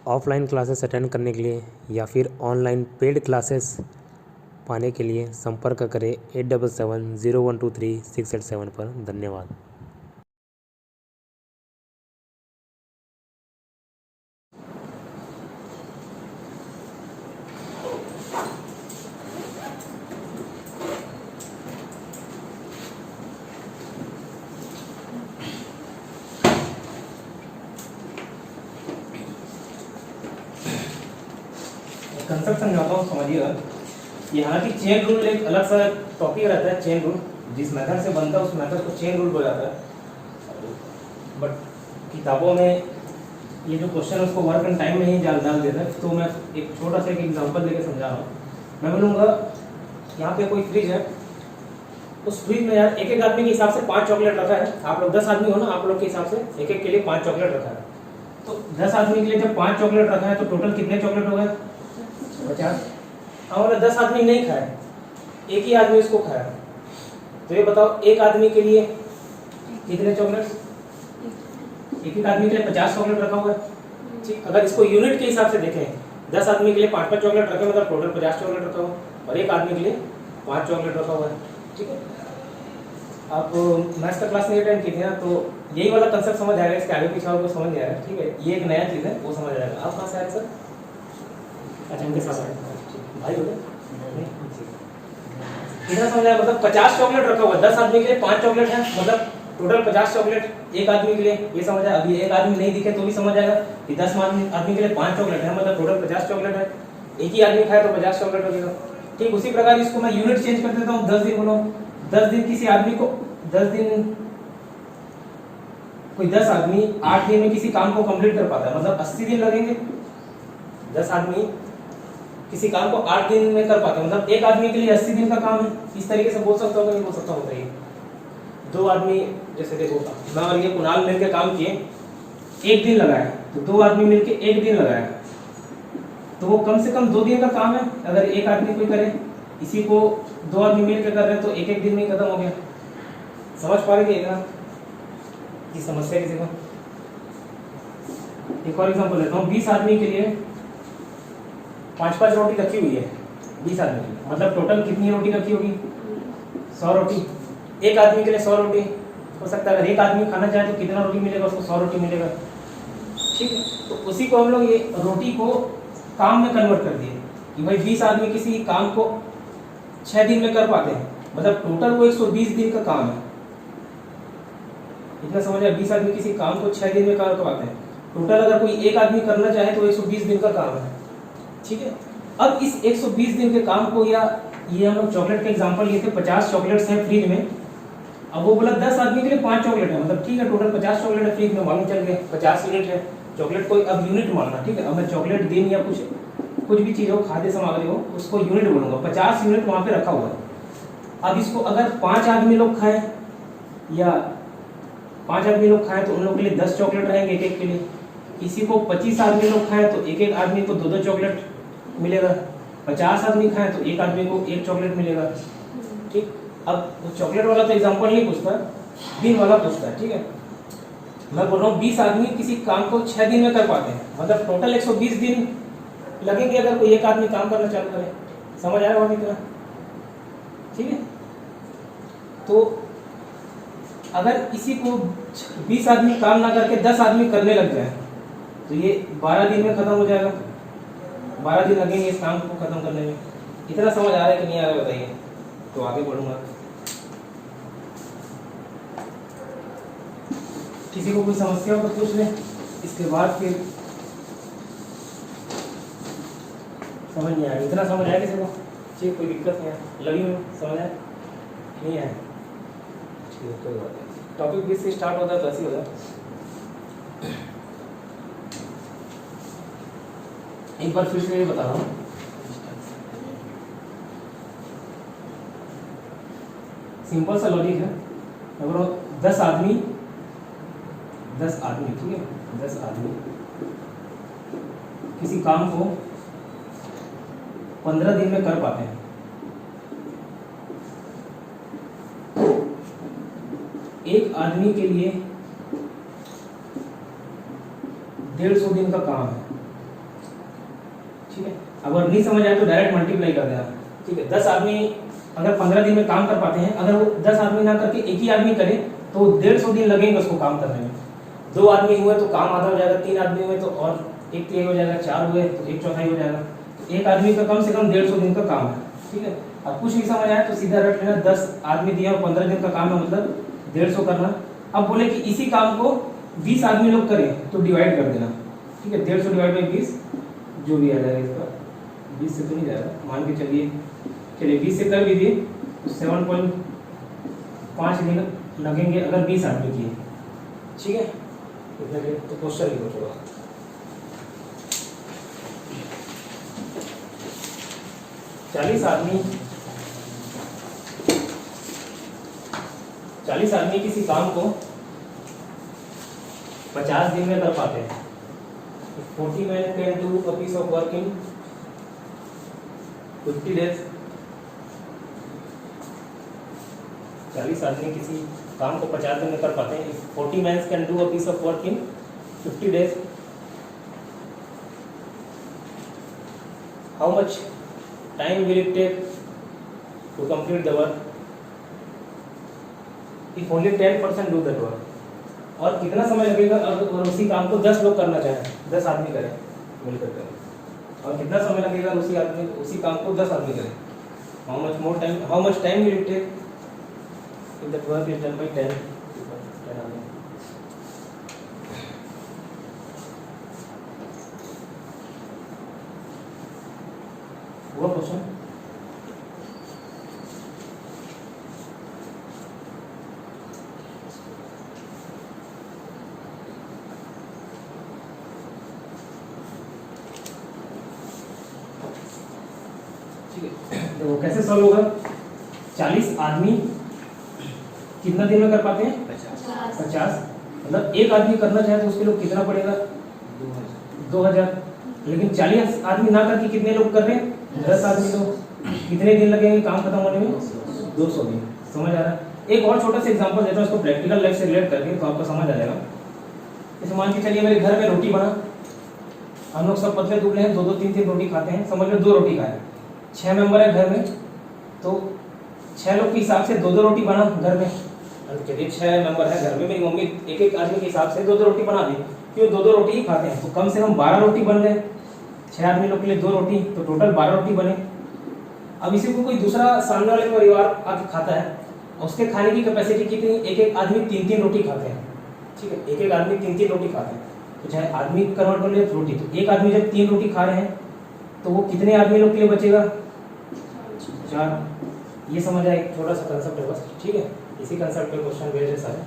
Offline classes attend करने के लिए या फिर ऑनलाइन पेड क्लासेस पाने के लिए संपर्क करें 8770123687 पर। धन्यवाद। कंसेप्ट समझाता हूँ, समझिएगा। यहाँ की चेन रूल एक अलग सा टॉपिक रहता है। चेन रूल जिस मेथड से बनता है उस मेथड को चेन रूल बोला जाता है। बट किताबों में ये जो क्वेश्चन है उसको वर्क एंड टाइम में ही डाल देता है। तो मैं एक छोटा सा एक एग्जांपल लेके समझा रहा हूँ। मैं बोलूँगा यहाँ पे कोई फ्रिज है, उस फ्रिज में यार एक एक आदमी के हिसाब से 5 चॉकलेट रखा है। आप लोग 10 आदमी हो ना, आप लोग के हिसाब से एक एक के लिए 5 चॉकलेट रखा है। तो 10 आदमी के लिए जब 5 चॉकलेट रखा है तो टोटल कितने चॉकलेट हो गए? 50। और 10 आदमी नहीं खाए, एक ही आदमी इसको खाया, तो ये बताओ एक आदमी के लिए कितने चॉकलेट? एक आदमी के लिए 50 चॉकलेट रखा हुआ है। ठीक, अगर इसको यूनिट के हिसाब से देखें, 10 आदमी के लिए 5-5 चॉकलेट रखे, मतलब टोटल 50 चॉकलेट रखा हुआ, और एक आदमी के लिए 5 चॉकलेट रखा हुआ है। ठीक है, आप मैथ्स का क्लास नहीं अटेंड किए हैं तो यही वाला कंसेप्ट समझ आएगा। इसके आगे पीछे आपको समझ नहीं आएगा। ठीक है, ये एक नया चीज़ है, वो समझ आएगा। आप कहाँ से आए सर? अच्छा, उनके साथ आए भाई हो गए। इतना समझ आया, मतलब 50 चॉकलेट रखा हुआ है, 10 आदमी के लिए 5 चॉकलेट है, मतलब टोटल 50 चॉकलेट एक आदमी के लिए। ये समझ आया। अभी एक आदमी नहीं दिखे तो भी समझ आएगा कि 10 आदमी के लिए 5 चॉकलेट है, मतलब टोटल 50 चॉकलेट है। एक ही आदमी खाए तो 50 चॉकलेट लगेगा। ठीक, उसी प्रकार इसको मैं यूनिट चेंज कर देता हूँ। 10 दिन बोलो, 10 दिन किसी आदमी को 10 दिन, कोई 10 आदमी 8 दिन में किसी काम को कंप्लीट कर पाता है, मतलब 80 दिन लगेंगे। 10 आदमी किसी काम को 8 दिन में कर पाते हैं, मतलब एक आदमी के लिए 80 दिन का काम है। इस तरीके से बोल सकता हूँ, नहीं बोल सकता हूँ? बताइए। 2 आदमी, जैसे देखो मैं और ये कुणाल मिलकर काम किए, 1 दिन लगाया, तो 2 आदमी मिलकर 1 दिन लगाया, तो वो कम से कम 2 दिन का काम है। अगर एक आदमी कोई करे, इसी को 2 आदमी मिलकर कर रहे हैं तो एक दिन में ही खत्म हो गया। समझ पा रहे हैं कि समस्या किसी को? एक और एग्जांपल लेता हूँ। 20 आदमी के लिए 5-5 रोटी रखी हुई है। 20 आदमी के लिए, मतलब टोटल कितनी रोटी रखी होगी? 100 रोटी। एक आदमी के लिए 100 रोटी हो सकता है। अगर एक आदमी खाना चाहे तो कितना रोटी मिलेगा उसको? 100 रोटी मिलेगा। ठीक है, तो उसी को हम लोग ये रोटी को काम में कन्वर्ट कर दिए कि भाई 20 आदमी किसी काम को 6 दिन में कर पाते हैं, मतलब टोटल वो 120 दिन का काम है। इतना समझ आया? 20 आदमी किसी काम को 6 दिन में कर पाते हैं। टोटल अगर कोई एक आदमी करना चाहे तो 120 दिन का काम है। ठीक है, अब इस 120 दिन के काम को, या ये हम लोग चॉकलेट का एग्जांपल लिए थे, 50 चॉकलेट्स हैं फ्रिज में। अब वो बोला 10 आदमी के लिए 5 चॉकलेट है, मतलब ठीक है टोटल 50 चॉकलेट है फ्रिज में, मालूम चल गया 50 यूनिट है चॉकलेट को। अब यूनिट मानना, ठीक है। अब मैं चॉकलेट दिन या कुछ भी चीज़ हो, खाद्य सामग्री हो, उसको यूनिट बोलूँगा। 50 यूनिट वहाँ पे रखा हुआ है। अब इसको अगर 5 आदमी लोग खाए, या 5 आदमी लोग खाए तो उन लोगों के लिए 10 चॉकलेट रहेंगे एक एक के लिए। किसी को 25 आदमी लोग खाए तो एक एक आदमी को 2-2 चॉकलेट मिलेगा। 50 आदमी खाए तो एक आदमी को 1 चॉकलेट मिलेगा। ठीक, अब चॉकलेट वाला तो एग्जांपल नहीं पूछता, दिन वाला पूछता है। ठीक है, मैं बोल रहा हूँ 20 आदमी किसी काम को 6 दिन में कर पाते हैं, मतलब टोटल 120 दिन लगेंगे अगर कोई एक आदमी काम करना चालू करे। समझ आया वहां कितना? ठीक है, तो अगर इसी को 20 आदमी काम ना करके 10 आदमी करने लग जाए तो ये 12 दिन में खत्म हो जाएगा। 12 दिन लगेंगे इस काम को खत्म करने में। इतना समझ आ रहा है कि नहीं आ रहा है बताइए? तो आगे बढ़ूंगा। किसी को कोई समस्या हो तो पूछ ले, इसके बाद फिर समझ नहीं आया। इतना समझ आया किसी को? ठीक, कोई दिक्कत नहीं है? लगी हुई समझ आया? नहीं है? ठीक है, कोई बात नहीं। टॉपिक 20 से स्टार्ट होता है तो ऐसे होता है। एक बार फिर से ये बता रहा हूँ, सिंपल सा लॉजिक है। अगर 10 आदमी, ठीक है, 10 आदमी किसी काम को 15 दिन में कर पाते हैं, एक आदमी के लिए 150 दिन का काम है। ठीक है। अगर नहीं समझ आए तो डायरेक्ट मल्टीप्लाई कर देना, ठीक है। 10 आदमी अगर 15 दिन में काम कर पाते हैं, अगर वो 10 आदमी ना करके एक ही आदमी करे तो 150 दिन लगेंगे उसको काम करने में। 2 आदमी हुए तो काम आधा हो जाएगा, 3 आदमी हुए तो और एक तिहाई हो जाएगा, 4 हुए तो 1/4 हो जाएगा। तो एक आदमी का कम से कम 150 दिन का काम है, ठीक है। अब कुछ नहीं समझ आया तो सीधा रट लेना, 10 आदमी दिया और 15 दिन का काम है, मतलब 150 करना। अब बोले कि इसी काम को 20 आदमी लोग करें तो डिवाइड कर देना, ठीक है। 150 डिवाइड बाई 20 जो भी आ जाएगा, इसका 20 से तो नहीं जाएगा, मान के चलिए 20 से कर भी दिए तो 7.5 दिन लगेंगे अगर 20 आदमी किए, ठीक है। तो क्वेश्चन लिखो थोड़ा। चालीस आदमी किसी काम को 50 दिन में कर पाते हैं। 40 men can do a piece of work in 50 days। 40 आदमी किसी काम को 50 दिन में कर पाते हैं। 40 men can do a piece of work in 50 days। How much time will it take to complete the work if only 10% do that work? और कितना समय लगेगा अगर उसी काम को 10 लोग करना चाहें, 10 आदमी करें मिलकर करें, और कितना समय लगेगा उसी काम को 10 आदमी करें? How much time will it take if that work is done by 10 आदमी? हुआ क्वेश्चन? तो कैसे सॉल्व होगा? 40 आदमी कितना दिन में कर पाते हैं? 50। मतलब एक आदमी करना चाहे तो उसके लिए कितना पड़ेगा? 2000। लेकिन 40 आदमी ना करके कितने लोग कर रहे हैं? 10 आदमी। तो कितने दिन लगेंगे काम खत्म होने में? 200 दिन। समझ आ रहा है? एक और छोटा सा एग्जांपल देता हूँ, इसको प्रैक्टिकल लाइफ से रिलेट करके, तो आपको समझ आ जाएगा। जैसे मान के चलिए मेरे घर में रोटी बना, हम लोग सब पतले दुबले हैं, 2-2 3-3 रोटी खाते हैं, समझ लो 2 रोटी खाए। 6 मेंबर है घर में, तो 6 लोग के हिसाब से 2-2 रोटी बना घर में। चलिए 6 मेंबर है घर में, मेरी मम्मी एक आदमी के हिसाब से 2-2 रोटी बना दी, क्यों 2-2 रोटी ही खाते हैं, तो कम से कम 12 रोटी बन गए। 6 आदमी लोग के लिए 2 रोटी, तो टोटल 12 रोटी बने। अब इसी को कोई दूसरा सामने वाले परिवार आके खाता है, उसके खाने की कैपेसिटी कितनी? एक आदमी 3-3 रोटी खाते हैं, ठीक है। एक आदमी 3-3 रोटी खाते हैं, तो चाहे आदमी कन्वर्ट कर ले रोटी, तो एक आदमी जब 3 रोटी खा रहे हैं तो वो कितने आदमी लोग के लिए बचेगा? 4। ये समझ आए? एक छोटा सा कंसेप्ट है बस, ठीक है। इसी कंसेप्ट पे क्वेश्चन बेस्ड है सारे।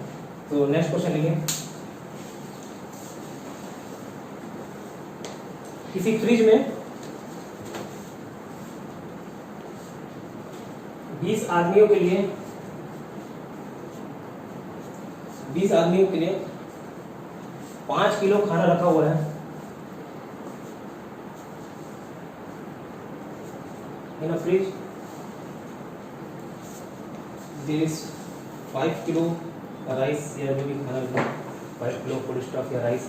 तो नेक्स्ट क्वेश्चन लिखिए। किसी फ्रिज में 20 आदमियों के लिए 5 किलो खाना रखा हुआ है। In a fridge there is 5 kilo rice या जो भी खाना है, 5 किलो फूड स्टॉक या राइस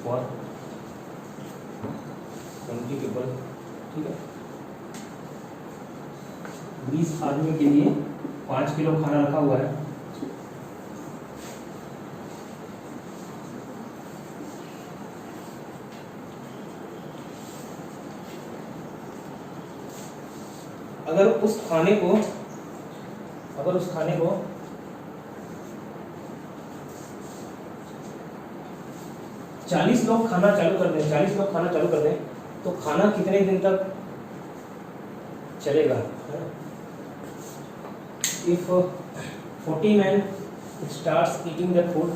फॉर 20 पीपल, ठीक है। 20 आदमी के लिए 5 किलो खाना रखा हुआ है। अगर उस खाने को 40 लोग खाना चालू कर दें, तो खाना कितने दिन तक चलेगा? If 40 men starts eating that food,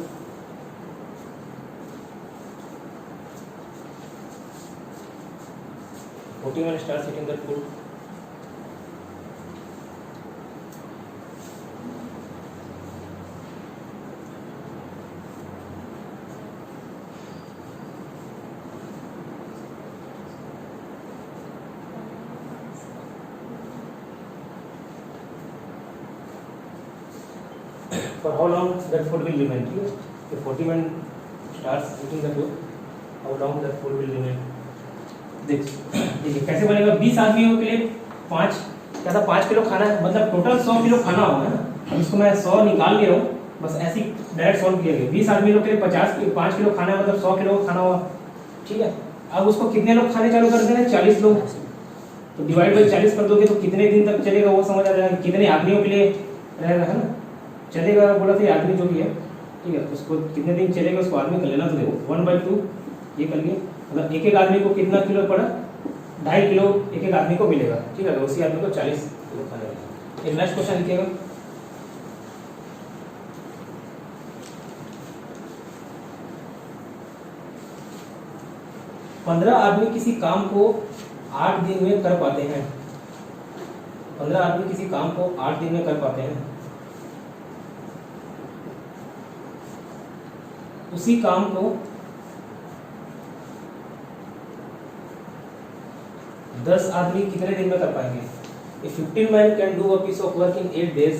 for how long that food will remain? If 40 men starts eating the food, how long that food will remain? देखिए कैसे बनेगा, 20 आदमियों के लिए 5 क्या था 5 किलो खाना है, मतलब टोटल 100 किलो खाना होगा ना। अब इसको मैं 100 निकाल ले रहा हूँ, बस ऐसे ही डायरेक्ट सॉल्व किया गया। 20 आदमी लोग के लिए 5 किलो खाना है, मतलब 100 किलो खाना हुआ, ठीक है। अब उसको कितने लोग खाने चालू कर देना, 40 लोग, तो डिवाइड बाई 40 कर दोगे तो कितने दिन तक चलेगा वो समझ आ जाएगा, कितने आदमियों के लिए रहेगा, है ना। चलेगा बोला था आदमी जो भी है, ठीक है, उसको कितने दिन चलेगा उसको आदमी कर लेना। तो देखो 1/2 ये कर लिए, मतलब एक एक आदमी को कितना किलो पड़ा, 2.5 किलो एक एक आदमी को मिलेगा, ठीक है। तो उसी आदमी को 40 किलो खाने वाला। एक नेक्स्ट क्वेश्चन लिखिएगा, 15 आदमी किसी काम को 8 दिन में कर पाते हैं। 15 आदमी किसी काम को 8 दिन में कर पाते हैं। उसी काम को 10 आदमी कितने दिन में कर पाएंगे। If 15 men can do a piece of work in 8 days,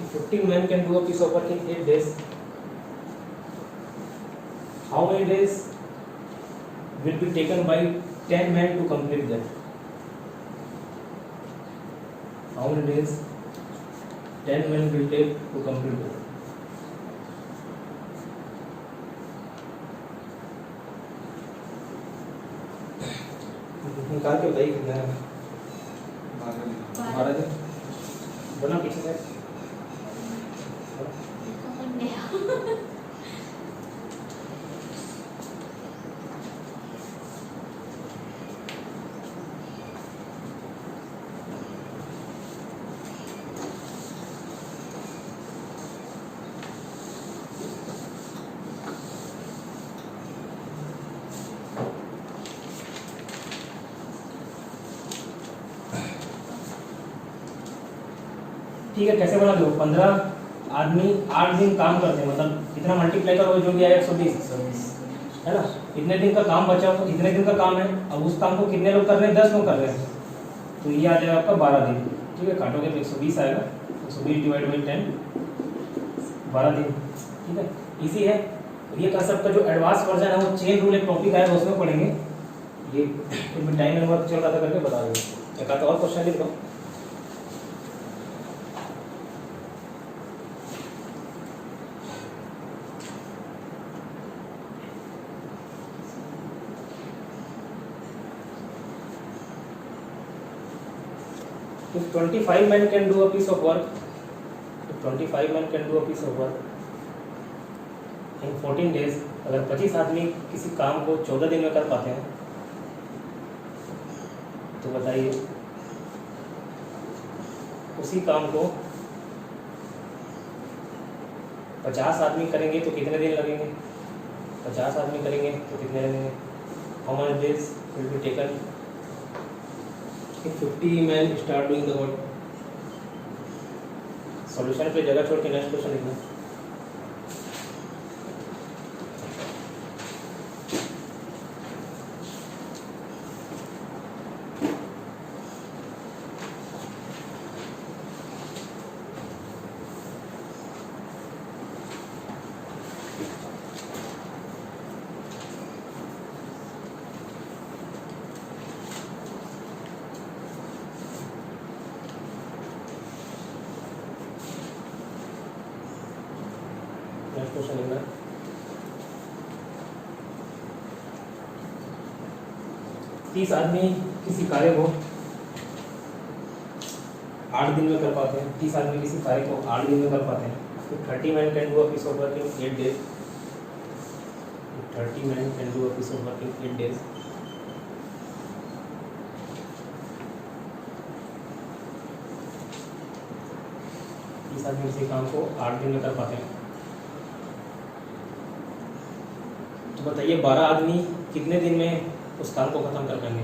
if 15 men can do a piece of work in 8 days, how many days will be taken by 10 men to complete that? How many days 10 men will take to complete that? निकाल के बताइए कितना है। 12 दिन बना पीछे से। ठीक है, कैसे बना दो, 15 आदमी 8 दिन काम करते हैं, मतलब कितना मल्टीप्लाई करोगे जो भी आया 120 है ना। इतने दिन का काम बचा, इतने दिन का काम है, अब उस काम को कितने लोग कर रहे हैं, 10 लोग कर रहे हैं, तो ये आ जाएगा आपका 12 दिन, ठीक है। काटोगे तो 120 आएगा, 120 डिवाइड बाई 10, 12 दिन, ठीक है। इजी है। ये कंसेप्ट का जो एडवांस वर्जन है वो चेन रूल एक टॉपिक आएगा उसमें पढ़ेंगे। ये टाइम एंड वर्क चल रहा था करके बता देंगे। एक आधा और क्वेश्चन लिख दो। If 25 men can do a piece of work, if 25 men can do a piece of work in 14 days, अगर 25 आदमी किसी काम को 14 दिन में कर पाते हैं, तो बताइए उसी काम को 50 आदमी करेंगे तो कितने दिन लगेंगे, 50 आदमी करेंगे तो कितने लगेंगे, how many days will be taken if 50 men start doing the work। Solution पे जगह छोड़ के नेक्स्ट क्वेश्चन लिखना। क्वेश्चन लिखना। तीस आदमी किसी कार्य को 8 दिन में कर पाते हैं। 30 आदमी किसी कार्य को 8 दिन में कर पाते हैं। तो 30 men can do a piece of work in 8 days। 30 men can do a piece of work in 8 days। तीस आदमी किसी काम को 8 दिन में कर पाते हैं। बताइए 12 आदमी कितने दिन में उस काम को खत्म कर पाएंगे।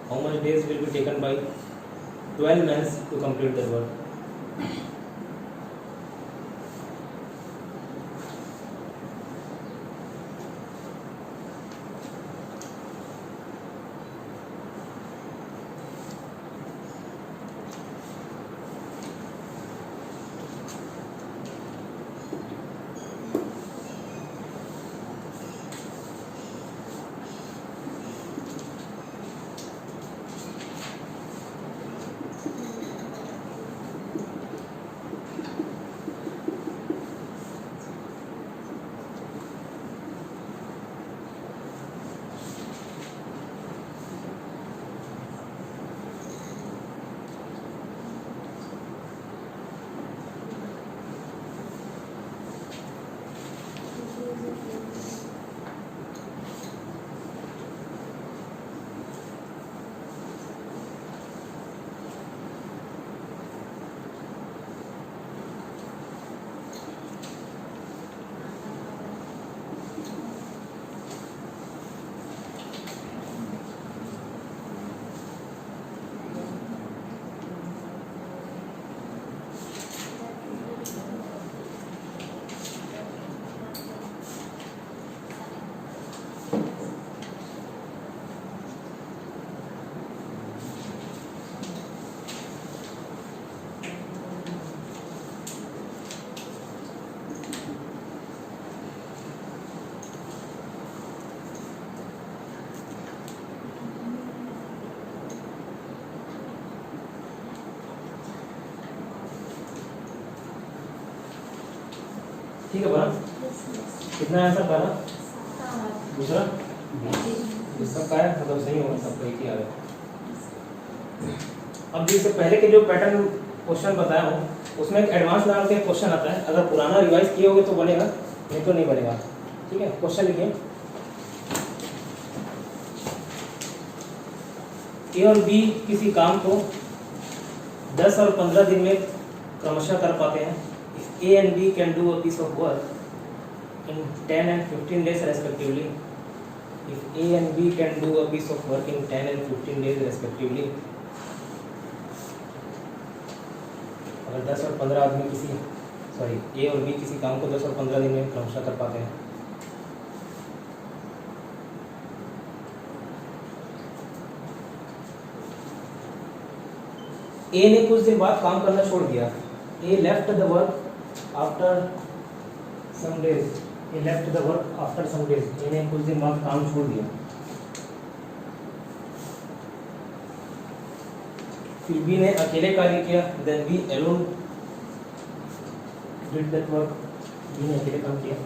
How much days will be taken by 12 men to complete the work. ठीक है बना, कितना आंसर पहला, दूसरा सबका है, मतलब सही होगा, सबका एक ही आ गया। अब जैसे पहले के जो पैटर्न क्वेश्चन बताया हूँ उसमें एक एडवांस लेवल का क्वेश्चन आता है, अगर पुराना रिवाइज किए होगे तो बनेगा, नहीं तो नहीं बनेगा। ठीक है, क्वेश्चन लिखिए, ए और बी किसी काम को 10 और 15 दिन में क्रमशः कर पाते हैं। If A and B can do a piece of work in 10 and 15 days respectively. If A and B can do a piece of work in 10 and 15 days respectively. अगर 10 और 15 आदमी ए और बी किसी काम को 10 और 15 दिन में क्रमशः कर पाते हैं। ए ने कुछ दिन बाद काम करना छोड़ दिया। A left the work after some days. A left the work after some days. A ने कुछ दिन बाद काम छोड़ दिया। फिर बी ने अकेले कार्य किया। Then B alone did that work. B ने अकेले काम किया।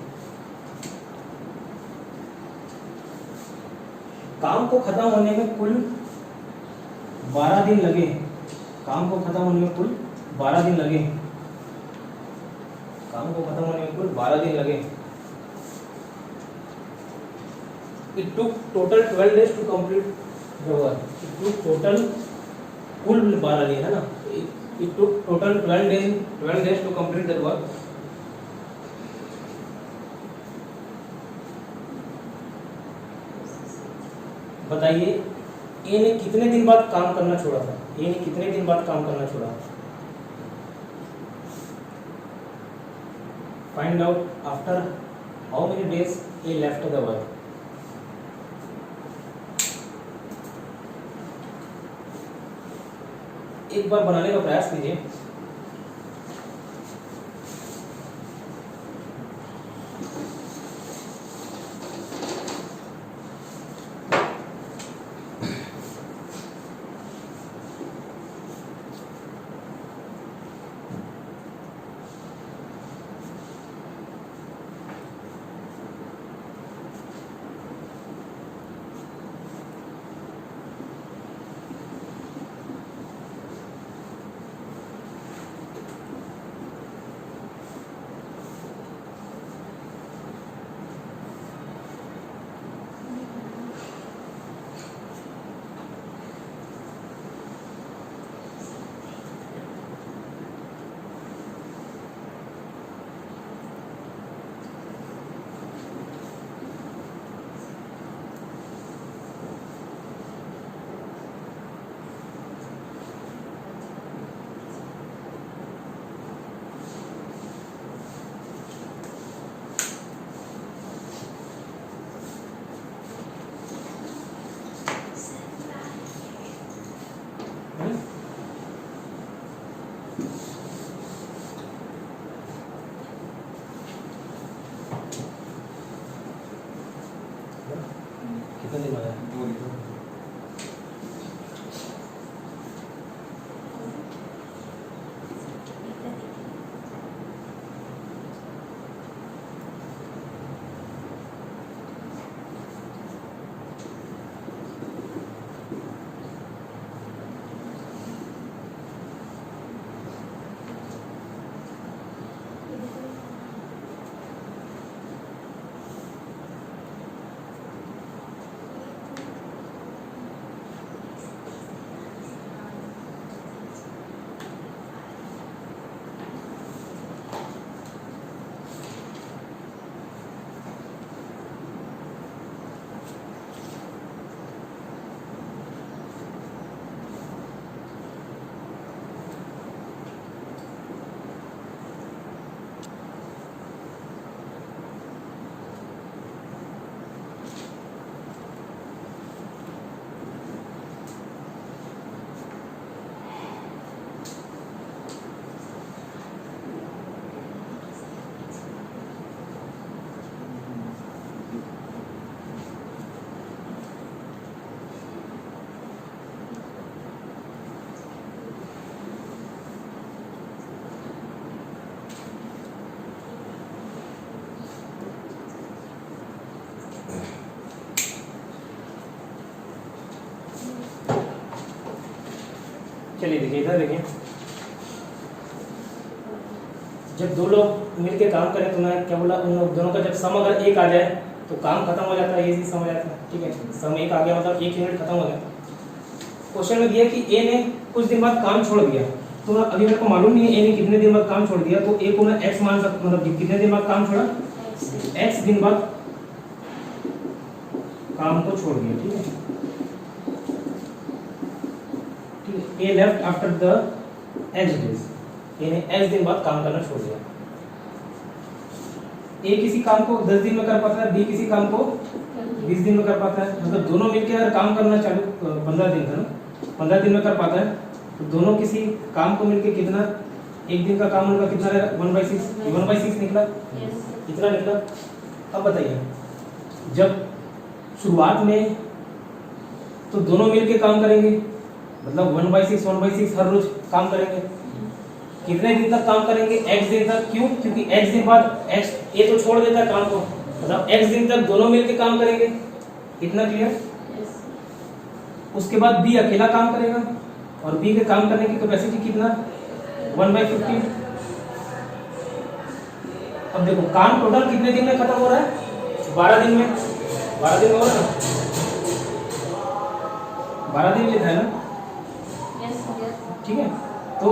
काम को खत्म होने में कुल 12 दिन लगे। काम को खत्म होने में कुल 12 दिन लगे। काम को खत्म होने में कुल 12 दिन लगे। It took total 12 days to complete the work. It took total कुल 12 दिन है ना। It took total 12 days to complete the work. बताइए ए ने कितने दिन बाद काम करना छोड़ा था। ए ने कितने दिन बाद काम करना छोड़ा। Find out after how many days A left the work. एक बार बनाने का प्रयास कीजिए। कितना दिन आया? 2 दिन। चलिए देखिए इधर देखिए, जब दो लोग मिलके काम करें तो मैं क्या बोला, उन लोग दोनों का जब सम अगर एक आ जाए तो काम खत्म हो जाता है, ये चीज समझ आता है। ठीक है, सम एक आ गया मतलब एक यूनिट खत्म हो गया। क्वेश्चन में दिया कि ए ने कुछ दिन बाद काम छोड़ दिया, तो अभी मेरे को मालूम नहीं है ए ने कितने दिन बाद काम छोड़ दिया, तो ए को मैं एक्स मान सकता, मतलब कितने दिन बाद काम छोड़ा, एक्स दिन बाद काम को छोड़ दिया। ठीक है, A left after the X days, A ने एक्स दिन बाद काम करना छोड़ दिया। ए किसी काम को 10 दिन में कर पाता है, बी किसी काम को 20 दिन में कर पाता है, मतलब दोनों मिलकर अगर काम करना चालू 15 दिन का ना, 15 दिन में कर पाता है, तो दोनों किसी काम को मिलकर कितना, एक दिन का काम उनका कितना रहेगा, 1/6, 1/6 निकला, कितना निकला। अब बताइए, जब शुरुआत में तो दोनों मिलके काम करेंगे, मतलब 1/6 हर रोज काम करेंगे, कितने दिन तक काम करेंगे, x दिन तक। क्यों? क्योंकि x दिन बाद x ये तो छोड़ देता है काम को, मतलब x दिन तक दोनों मिलके काम करेंगे। इतना क्लियर? उसके बाद b अकेला काम करेगा, और b के काम करने की कैपेसिटी कितना, 1/15। अब देखो काम टोटल कितने दिन में खत्म हो रहा है, 12 दिन में, 12 दिन में हो रहा है ना, 12 दिन लेता है ना। ठीक है, तो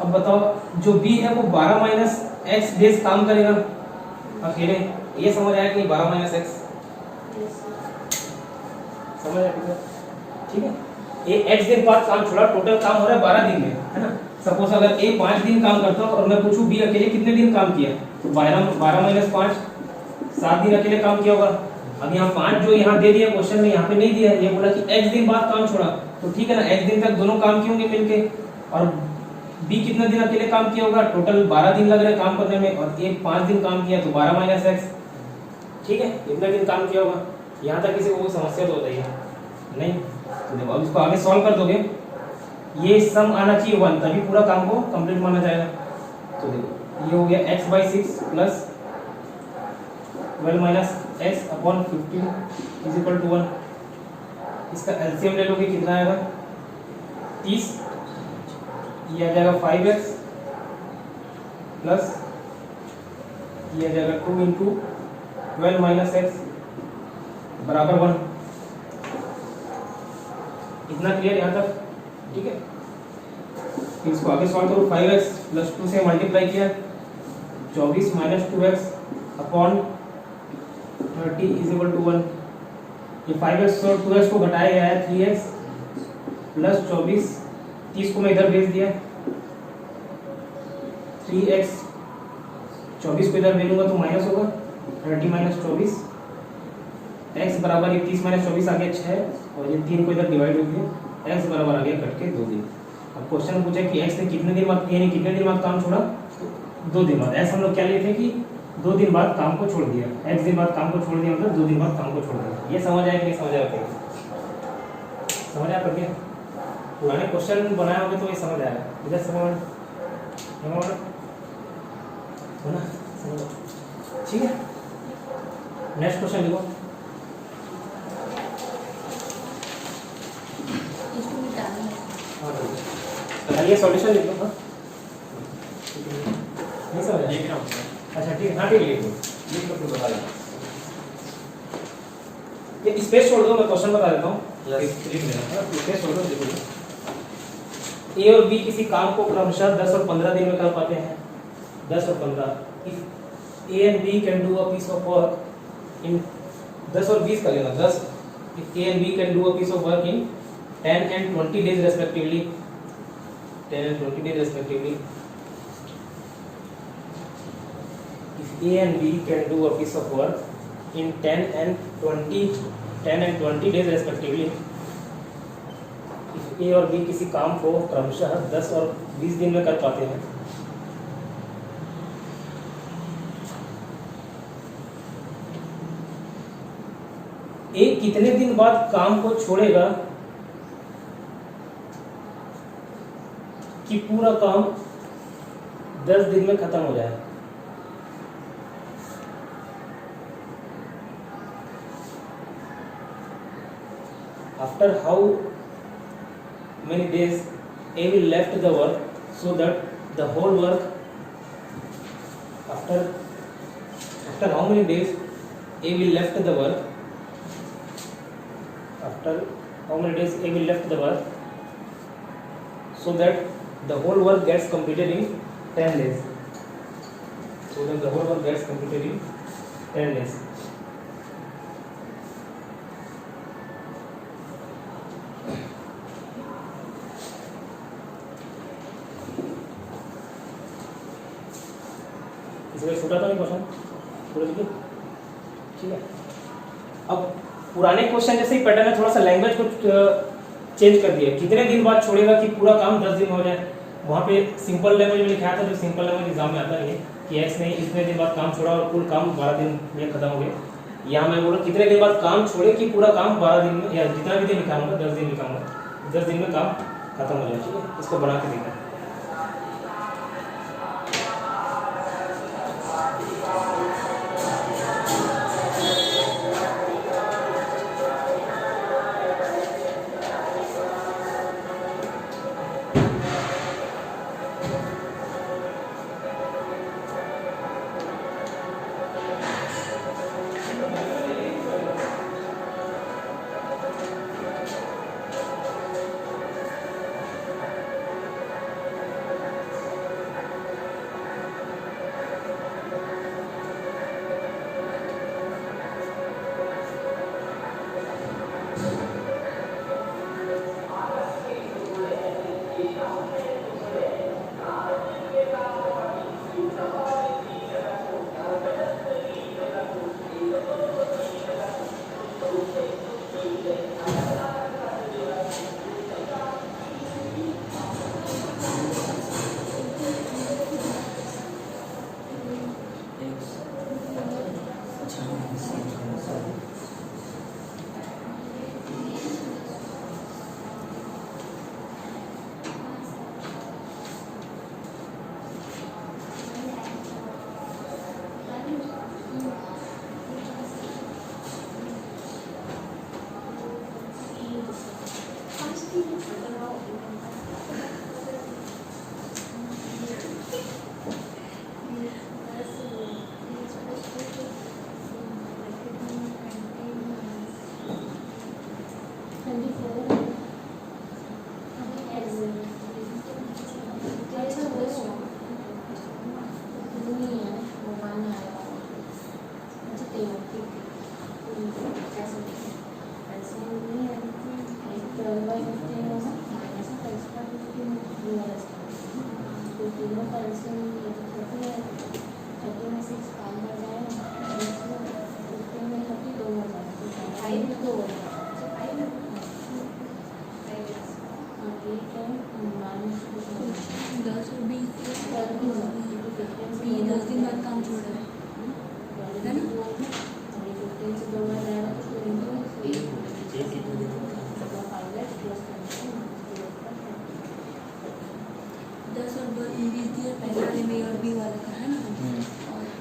अब बताओ जो b है वो 12 माइनस एक्स डेज काम करेगा अकेले, ये समझ आया कि 12 माइनस एक्स समझ आया? ठीक है, ये x दिन बाद काम छोड़ा, टोटल काम हो रहा है 12 दिन में, है ना। सपोज अगर a 5 दिन काम करता और मैं पूछूं b अकेले कितने दिन काम किया, तो 12 माइनस 5 7 दिन अकेले काम किया होगा। अब यहाँ 5 जो यहाँ दे दिया क्वेश्चन में, यहाँ पे नहीं दिया है, ये बोला कि x दिन बाद काम छोड़ा, तो ठीक है ना, x दिन तक दोनों काम किए होंगे मिलके, और b कितना दिन अकेले काम किया होगा, टोटल 12 दिन लग रहे काम करने में, और एक 5 दिन काम किया तो 12 माइनस एक्स। ठीक है, कितना दिन काम किया होगा। यहाँ तक किसी को कोई समस्या तो बताइए नहीं, तो देखो अब इसको आगे सॉल्व कर दोगे, ये सम आना चाहिए 1, तभी पूरा काम को कंप्लीट माना जाएगा। तो देखो ये हो गया x/6 plus 12 minus x upon 15 is equal to 1। इसका एलसीएम ले लोगे कितना आएगा, 30, ये आ जाएगा 5x प्लस ये आ जाएगा 2 इंटू 12 माइनस एक्स बराबर 1। इतना क्लियर यहाँ तक? ठीक है, फिर इसको आगे सॉल्व करो, 5x प्लस 2 से मल्टीप्लाई किया, 24 minus 2x upon 30 is equal to 1। ये 5x और 2x को घटाया गया है, 3x प्लस 24, 30 को मैं इधर भेज दिया, 3x 24 को इधर भेजूंगा तो माइनस होगा, 30 माइनस 24 x बराबर, ये 30 माइनस 24 आ गया 6, और ये 3 को इधर डिवाइड हो गया, x बराबर आ गया कट के 2 दिन। अब क्वेश्चन पूछा कि x ने कितने दिन बाद, यानी कितने दिन बाद काम छोड़ा, तो 2 दिन बाद। x हम लोग क्या लिए थे कि 2 दिन बाद काम को छोड़ दिया, x दिन बाद काम को छोड़ दिया, मतलब 2 दिन बाद काम को छोड़ दिया। ये समझ आया कि नहीं समझ आया? समझ आया करके पुराने क्वेश्चन बनाए होंगे तो ये समझ आया, इधर समझ है ना, समझ। ठीक है, नेक्स्ट क्वेश्चन लिखो। ये सॉल्यूशन लिख लो। हाँ नहीं समझ आया? अच्छा ठीक है, हाँ ठीक है, लिख लो फिर बता देना। ये स्पेस छोड़ दो, मैं क्वेश्चन बता देता हूँ, लिख लेना। स्पेस छोड़ दो, देखो ए और बी किसी काम को क्रमशः 10 और 15 दिन में कर पाते हैं, 10 और 15। If A and B can do a piece of work in 10 और 20 कर लेना, 10। If A and B can do a piece of work in 10 and 20 days respectively, 10 and 20 days respectively. If A and B can do a piece of work in 10 and 20 days respectively, if A और B किसी काम को क्रमशः 10 और 20 दिन में कर पाते हैं, A कितने दिन बाद काम को छोड़ेगा कि पूरा काम 10 दिन में खत्म हो जाए। After how many days A will left the work, so that the whole work after how many days A will left the work, after how many days A will left the work, so that the whole work gets completed in 10 days, so that the whole work gets completed in 10 days. इसमें छोटा था नहीं question पूरा लिखिए, ठीक है। अब पुराने क्वेश्चन जैसे ही पैटर्न है, थोड़ा सा लैंग्वेज को चेंज कर दिया। कितने दिन बाद छोड़ेगा कि पूरा काम 10 दिन में हो जाए। वहाँ पे सिंपल लैंग्वेज में लिखा था, जो सिंपल लैंग्वेज एग्जाम में आता नहीं है कि एक्स ने इतने दिन बाद काम छोड़ा और कुल काम 12 दिन में खत्म हो गया। यहाँ मैं बोला कितने दिन बाद काम छोड़े कि पूरा काम 12 दिन में, या जितना भी दिन लिखाऊंगा 10 दिन लिखाऊंगा, 10 दिन में काम खत्म हो जाए, ठीक है। इसको बना के देखा।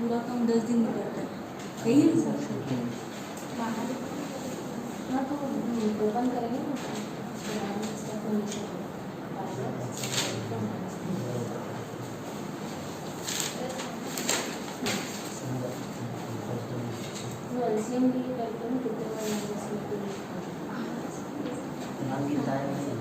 पूरा काम 10 दिन में करता है, सही है। तो ओपन करेंगे एलसीएम भी करते हैं, कितने बार